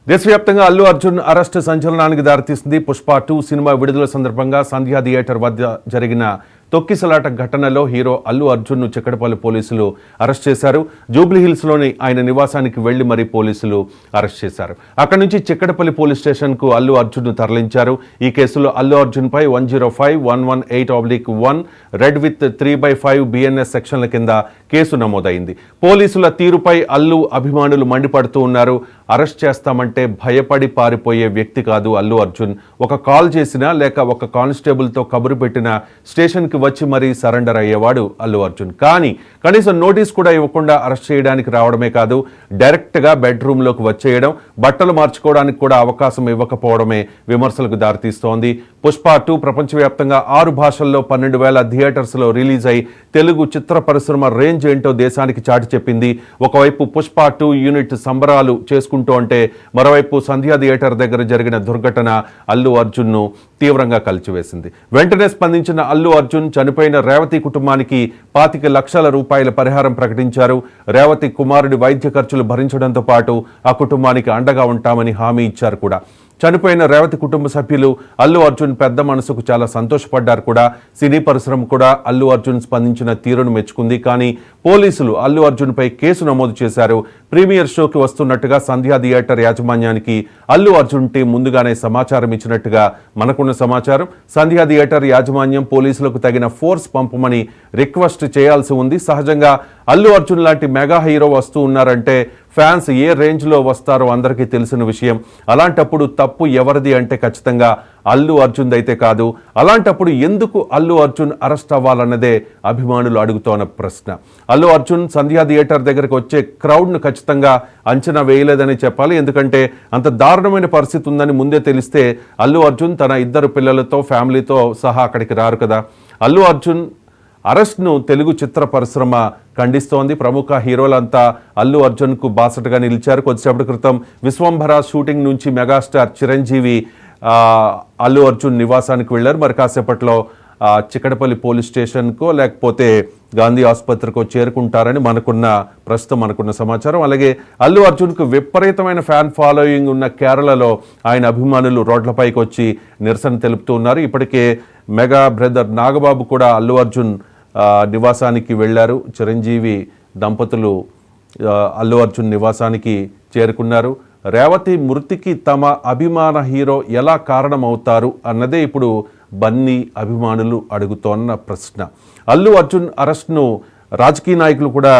దేశవ్యాప్తంగా అల్లు అర్జున్ అరెస్ట్ సంచలనానికి దారితీసింది. పుష్ప 2 సినిమా విడుదల సందర్భంగా సంధ్యా థియేటర్ వద్ద జరిగిన తొక్కిసలాట ఘటనలో హీరో అల్లు అర్జున్ను చిక్కడపల్లి పోలీసులు అరెస్ట్ చేశారు. జూబ్లీహిల్స్లోని ఆయన నివాసానికి వెళ్లి మరీ పోలీసులు అరెస్ట్ చేశారు. అక్కడి నుంచి చిక్కడపల్లి పోలీస్ స్టేషన్కు అల్లు అర్జున్ను తరలించారు. ఈ కేసులో అల్లు అర్జున్పై 105-118/1 రెడ్ విత్ 3/5 BNS సెక్షన్ల కింద కేసు నమోదైంది. పోలీసుల తీరుపై అల్లు అభిమానులు మండిపడుతూ ఉన్నారు. అరెస్ట్ చేస్తామంటే భయపడి పారిపోయే వ్యక్తి కాదు అల్లు అర్జున్. ఒక కాల్ చేసినా లేక ఒక కానిస్టేబుల్తో కబురు పెట్టిన స్టేషన్కి వచ్చి మరీ సరెండర్ అయ్యేవాడు అల్లు అర్జున్. కానీ కనీసం నోటీస్ కూడా ఇవ్వకుండా అరెస్ట్ చేయడానికి రావడమే కాదు, డైరెక్ట్గా బెడ్రూమ్లోకి వచ్చేయడం, బట్టలు మార్చుకోవడానికి కూడా అవకాశం ఇవ్వకపోవడమే విమర్శలకు దారితీస్తోంది. పుష్ప 2 ప్రపంచవ్యాప్తంగా 6 భాషల్లో 12,000 థియేటర్స్లో రిలీజ్ అయి తెలుగు చిత్ర పరిశ్రమ రేంజ్ ఏంటో దేశానికి చాటి చెప్పింది. ఒకవైపు పుష్ప 2 యూనిట్ సంబరాలు చేసుకుంటూ ఉంటే మరోవైపు సంధ్యా థియేటర్ దగ్గర జరిగిన దుర్ఘటన అల్లు అర్జున్ను తీవ్రంగా కలిచివేసింది. వెంటనే స్పందించిన అల్లు అర్జున్ చనిపోయిన రేవతి కుటుంబానికి 25 లక్షల రూపాయల పరిహారం ప్రకటించారు. రేవతి కుమారుడి వైద్య ఖర్చులు భరించడంతో పాటు ఆ కుటుంబానికి అండగా ఉంటామని హామీ ఇచ్చారు కూడా. చనిపోయిన రేవతి కుటుంబ సభ్యులు అల్లు అర్జున్ పెద్ద మనసుకు చాలా సంతోషపడ్డారు కూడా. సినీ పరిశ్రమ కూడా అల్లు అర్జున్ స్పందించిన తీరును మెచ్చుకుంది. కానీ పోలీసులు అల్లు అర్జున్పై కేసు నమోదు చేశారు. ప్రీమియర్ షోకి వస్తున్నట్టుగా సంధ్యా థియేటర్ యాజమాన్యానికి అల్లు అర్జున్ టీం ముందుగానే సమాచారం ఇచ్చినట్టుగా మనకున్న సమాచారం. సంధ్యా థియేటర్ యాజమాన్యం పోలీసులకు తగిన ఫోర్స్ పంపమని రిక్వెస్ట్ చేయాల్సి ఉంది. సహజంగా అల్లు అర్జున్ లాంటి మెగా హీరో వస్తూ ఉన్నారంటే ఫ్యాన్స్ ఏ రేంజ్లో వస్తారో అందరికీ తెలిసిన విషయం. అలాంటప్పుడు తప్పు ఎవరిది అంటే ఖచ్చితంగా అల్లు అర్జున్ అయితే కాదు. అలాంటప్పుడు ఎందుకు అల్లు అర్జున్ అరెస్ట్ అవ్వాలన్నదే అభిమానులు అడుగుతోన్న ప్రశ్న. అల్లు అర్జున్ సంధ్యా థియేటర్ దగ్గరకు వచ్చే క్రౌడ్ను ఖచ్చితంగా అంచనా వేయలేదని చెప్పాలి. ఎందుకంటే అంత దారుణమైన పరిస్థితి ఉందని ముందే తెలిస్తే అల్లు అర్జున్ తన 2 పిల్లలతో ఫ్యామిలీతో సహా అక్కడికి రారు కదా. అల్లు అర్జున్ అరెస్ట్ను తెలుగు చిత్ర పరిశ్రమ ఖండిస్తోంది. ప్రముఖ హీరోలంతా అల్లు అర్జున్కు బాసటగా నిలిచారు. కొద్దిసేపటి క్రితం విశ్వంభర షూటింగ్ నుంచి మెగాస్టార్ చిరంజీవి అల్లు అర్జున్ నివాసానికి వెళ్లారు. మరి కాసేపట్లో చిక్కడపల్లి పోలీస్ స్టేషన్కో లేకపోతే గాంధీ ఆసుపత్రికో చేరుకుంటారని ప్రస్తుతం మనకున్న సమాచారం. అలాగే అల్లు అర్జున్కు విపరీతమైన ఫ్యాన్ ఫాలోయింగ్ ఉన్న కేరళలో ఆయన అభిమానులు రోడ్లపైకి వచ్చి నిరసన తెలుపుతూ ఉన్నారు. ఇప్పటికే మెగా బ్రదర్ నాగబాబు కూడా అల్లు అర్జున్ నివాసానికి వెళ్లారు. చిరంజీవి దంపతులు అల్లు అర్జున్ నివాసానికి చేరుకున్నారు. రేవతి మృతికి తమ అభిమాన హీరో ఎలా కారణమవుతారు అన్నదే ఇప్పుడు బన్నీ అభిమానులు అడుగుతోన్న ప్రశ్న. అల్లు అర్జున్ అరెస్ట్ను రాజకీయ నాయకులు కూడా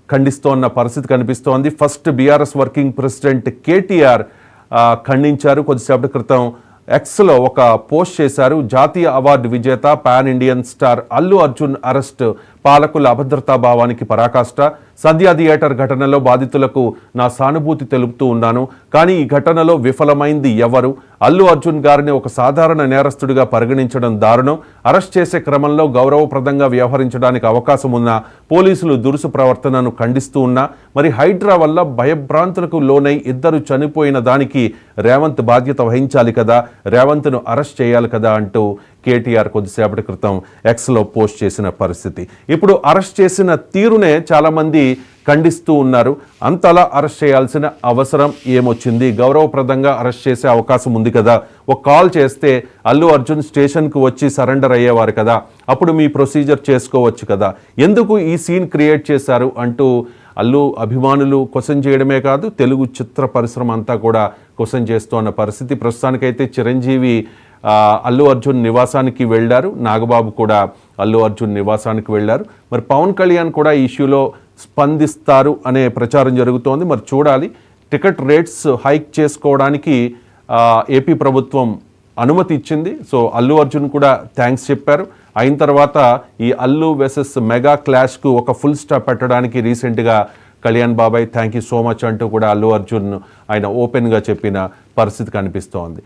ఖండిస్తోన్న పరిస్థితి కనిపిస్తోంది. First BRS working president KTR ఖండించారు. కొద్దిసేపటి క్రితం ఎక్స్లో ఒక పోస్ట్ చేశారు. జాతీయ అవార్డు విజేత pan Indian star Allu Arjun arrest పాలకుల అభద్రతా భావానికి పరాకాష్ట. సంధ్యా థియేటర్ ఘటనలో బాధితులకు నా సానుభూతి తెలుపుతూ ఉన్నాను. కానీ ఈ ఘటనలో విఫలమైంది ఎవరు? అల్లు అర్జున్ గారిని ఒక సాధారణ నేరస్తుడిగా పరిగణించడం దారుణం. అరెస్ట్ చేసే క్రమంలో గౌరవప్రదంగా వ్యవహరించడానికి అవకాశం ఉన్న పోలీసులు దురుసు ప్రవర్తనను ఖండిస్తూ ఉన్నా మరి హైడ్రా వల్ల భయభ్రాంతులకు లోనై 2 చనిపోయిన దానికి రేవంత్ బాధ్యత వహించాలి కదా, రేవంత్ను అరెస్ట్ చేయాలి కదా అంటూ కేటీఆర్ కొద్దిసేపటి క్రితం ఎక్స్లో పోస్ట్ చేసిన పరిస్థితి. ఇప్పుడు అరెస్ట్ చేసిన తీరునే చాలామంది ఖండిస్తూ ఉన్నారు. అంతలా అరెస్ట్ చేయాల్సిన అవసరం ఏమొచ్చింది? గౌరవప్రదంగా అరెస్ట్ చేసే అవకాశం ఉంది కదా. ఒక కాల్ చేస్తే అల్లు అర్జున్ స్టేషన్కు వచ్చి సరెండర్ అయ్యేవారు కదా, అప్పుడు మీ ప్రొసీజర్ చేసుకోవచ్చు కదా, ఎందుకు ఈ సీన్ క్రియేట్ చేశారు అంటూ అల్లు అభిమానులు క్వశ్చన్ చేయడమే కాదు, తెలుగు చిత్ర పరిశ్రమ అంతా కూడా క్వశ్చన్ చేస్తున్న పరిస్థితి. ప్రస్తుతానికైతే చిరంజీవి అల్లు అర్జున్ నివాసానికి వెళ్ళారు. నాగబాబు కూడా అల్లు అర్జున్ నివాసానికి వెళ్ళారు. మరి పవన్ కళ్యాణ్ కూడా ఈ ఇష్యూలో స్పందిస్తారు అనే ప్రచారం జరుగుతోంది. మరి చూడాలి. టికెట్ రేట్స్ హైక్ చేసుకోవడానికి ఏపీ ప్రభుత్వం అనుమతి ఇచ్చింది. సో అల్లు అర్జున్ కూడా థ్యాంక్స్ చెప్పారు. అయిన తర్వాత ఈ అల్లు వెసెస్ మెగా క్లాష్కు ఒక ఫుల్ స్టాప్ పెట్టడానికి రీసెంట్గా కళ్యాణ్ బాబాయ్ థ్యాంక్ యూ సో మచ్ అంటూ కూడా అల్లు అర్జున్ ఆయన ఓపెన్గా చెప్పిన పరిస్థితి కనిపిస్తోంది.